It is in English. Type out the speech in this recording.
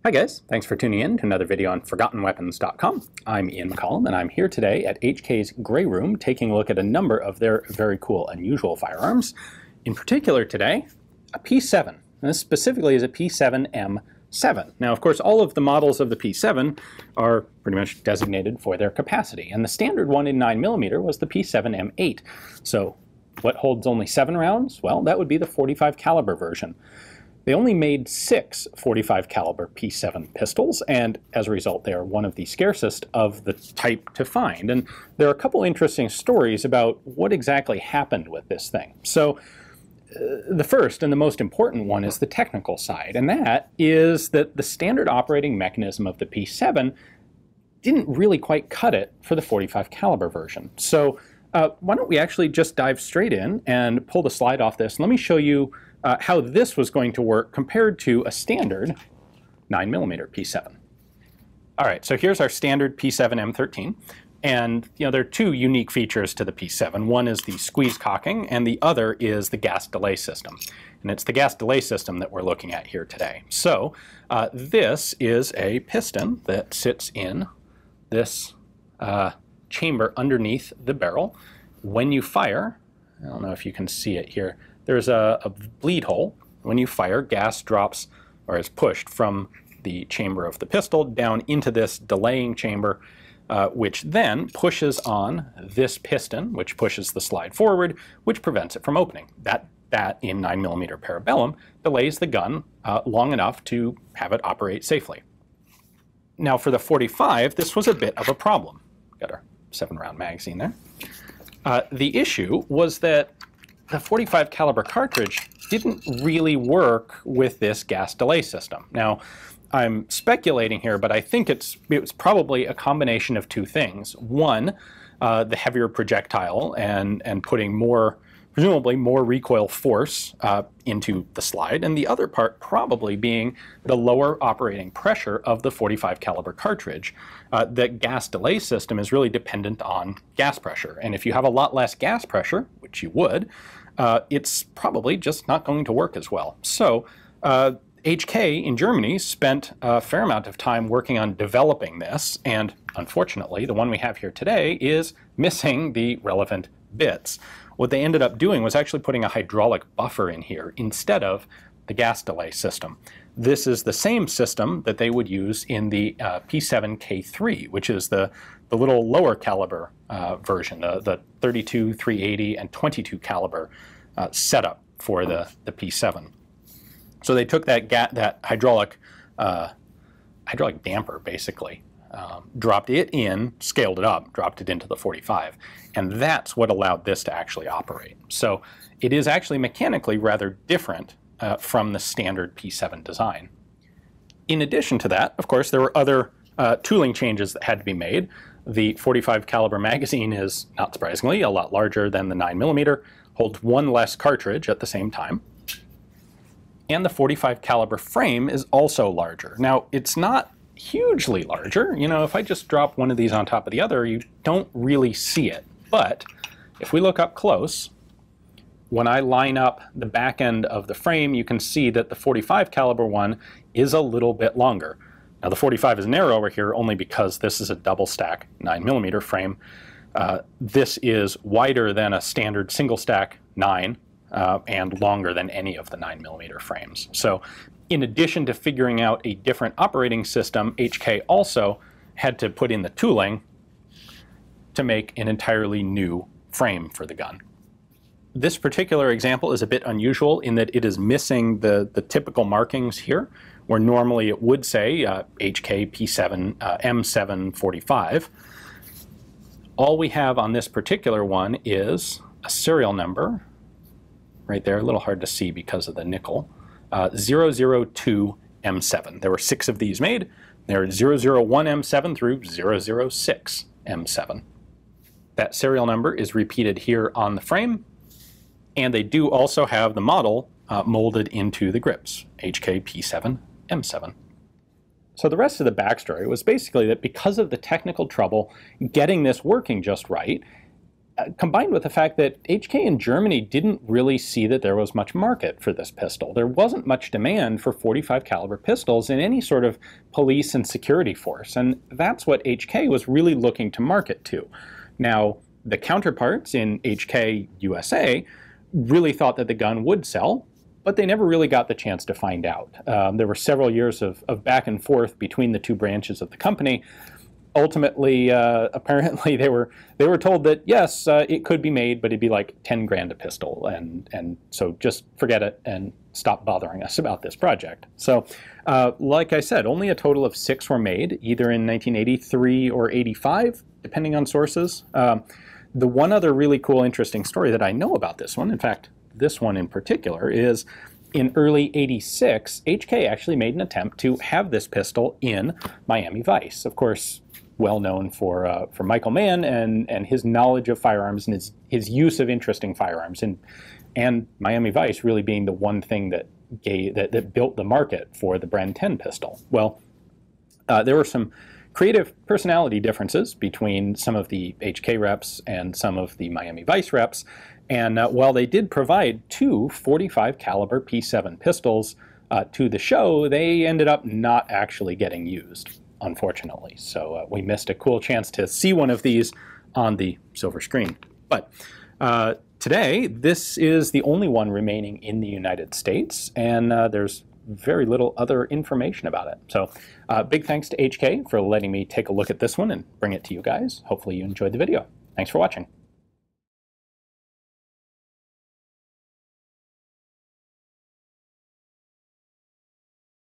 Hi guys, thanks for tuning in to another video on ForgottenWeapons.com. I'm Ian McCollum and I'm here today at HK's Grey Room taking a look at a number of their very cool, unusual firearms. In particular today, a P7. And this specifically is a P7M7. Now of course all of the models of the P7 are pretty much designated for their capacity, and the standard one in 9mm was the P7M8. So what holds only 7 rounds? Well, that would be the 45 caliber version. They only made 6 45 caliber P7 pistols, and as a result they are one of the scarcest of the type to find. And there are a couple interesting stories about what exactly happened with this thing. So the first and the most important one is the technical side, and that is that the standard operating mechanism of the P7 didn't really quite cut it for the 45 caliber version. So why don't we actually just dive straight in and pull the slide off this, and let me show you how this was going to work compared to a standard 9mm P7. All right, so here's our standard P7M13, and there are two unique features to the P7. One is the squeeze cocking, and the other is the gas delay system. And it's the gas delay system that we're looking at here today. So this is a piston that sits in this chamber underneath the barrel. When you fire, I don't know if you can see it here, there's a bleed hole. When you fire, gas drops or is pushed from the chamber of the pistol down into this delaying chamber, which then pushes on this piston, which pushes the slide forward, which prevents it from opening. That in 9mm parabellum delays the gun long enough to have it operate safely. Now for the 45, this was a bit of a problem. Got our 7-round magazine there. The issue was that the 45 caliber cartridge didn't really work with this gas delay system. Now, I'm speculating here, but I think it was probably a combination of two things. One, the heavier projectile and putting presumably more recoil force into the slide, and the other part probably being the lower operating pressure of the 45 caliber cartridge. The gas delay system is really dependent on gas pressure, and if you have a lot less gas pressure, which you would, it's probably just not going to work as well. So HK in Germany spent a fair amount of time working on developing this, and unfortunately the one we have here today is missing the relevant bits. What they ended up doing was actually putting a hydraulic buffer in here instead of the gas delay system. This is the same system that they would use in the P7K3, which is the little lower caliber version, the 32, 380, and 22 caliber setup for the P7. So they took that hydraulic damper, basically, dropped it in, scaled it up, dropped it into the 45, and that's what allowed this to actually operate. So it is actually mechanically rather different from the standard P7 design. In addition to that, of course, there were other tooling changes that had to be made. The 45 caliber magazine is, not surprisingly, a lot larger than the 9mm, holds one less cartridge at the same time. And the 45 caliber frame is also larger. Now, it's not hugely larger. If I just drop one of these on top of the other, you don't really see it. But if we look up close, when I line up the back end of the frame, you can see that the 45 caliber one is a little bit longer. Now the 45 is narrower here only because this is a double stack 9mm frame. This is wider than a standard single stack 9 and longer than any of the 9mm frames. So in addition to figuring out a different operating system, HK also had to put in the tooling to make an entirely new frame for the gun. This particular example is a bit unusual in that it is missing the typical markings here, where normally it would say HK P7M7 45. All we have on this particular one is a serial number, right there, a little hard to see because of the nickel, 002M7. There were 6 of these made. There are 001M7 through 006M7. That serial number is repeated here on the frame, and they do also have the model molded into the grips, HK P7M7. So the rest of the backstory was basically that because of the technical trouble getting this working just right, combined with the fact that HK in Germany didn't really see that there was much market for this pistol. There wasn't much demand for .45 caliber pistols in any sort of police and security force, and that's what HK was really looking to market to. Now, the counterparts in HK USA really thought that the gun would sell, but they never really got the chance to find out. There were several years of back and forth between the two branches of the company. Ultimately, apparently they were told that yes, it could be made, but it'd be like 10 grand a pistol, and so just forget it and stop bothering us about this project. So, like I said, only a total of 6 were made, either in 1983 or 85, depending on sources. The one other really cool, interesting story that I know about this one, in fact, this one in particular, is in early '86, HK actually made an attempt to have this pistol in Miami Vice. Of course, well known for Michael Mann and his knowledge of firearms and his use of interesting firearms, and Miami Vice really being the one thing that built the market for the Bren 10 pistol. Well, there were some creative personality differences between some of the HK reps and some of the Miami Vice reps, and while they did provide 2 .45 caliber P7 pistols to the show, they ended up not actually getting used, unfortunately. So we missed a cool chance to see one of these on the silver screen. But today, this is the only one remaining in the United States, and there's very little other information about it. So big thanks to HK for letting me take a look at this one and bring it to you guys. Hopefully you enjoyed the video. Thanks for watching.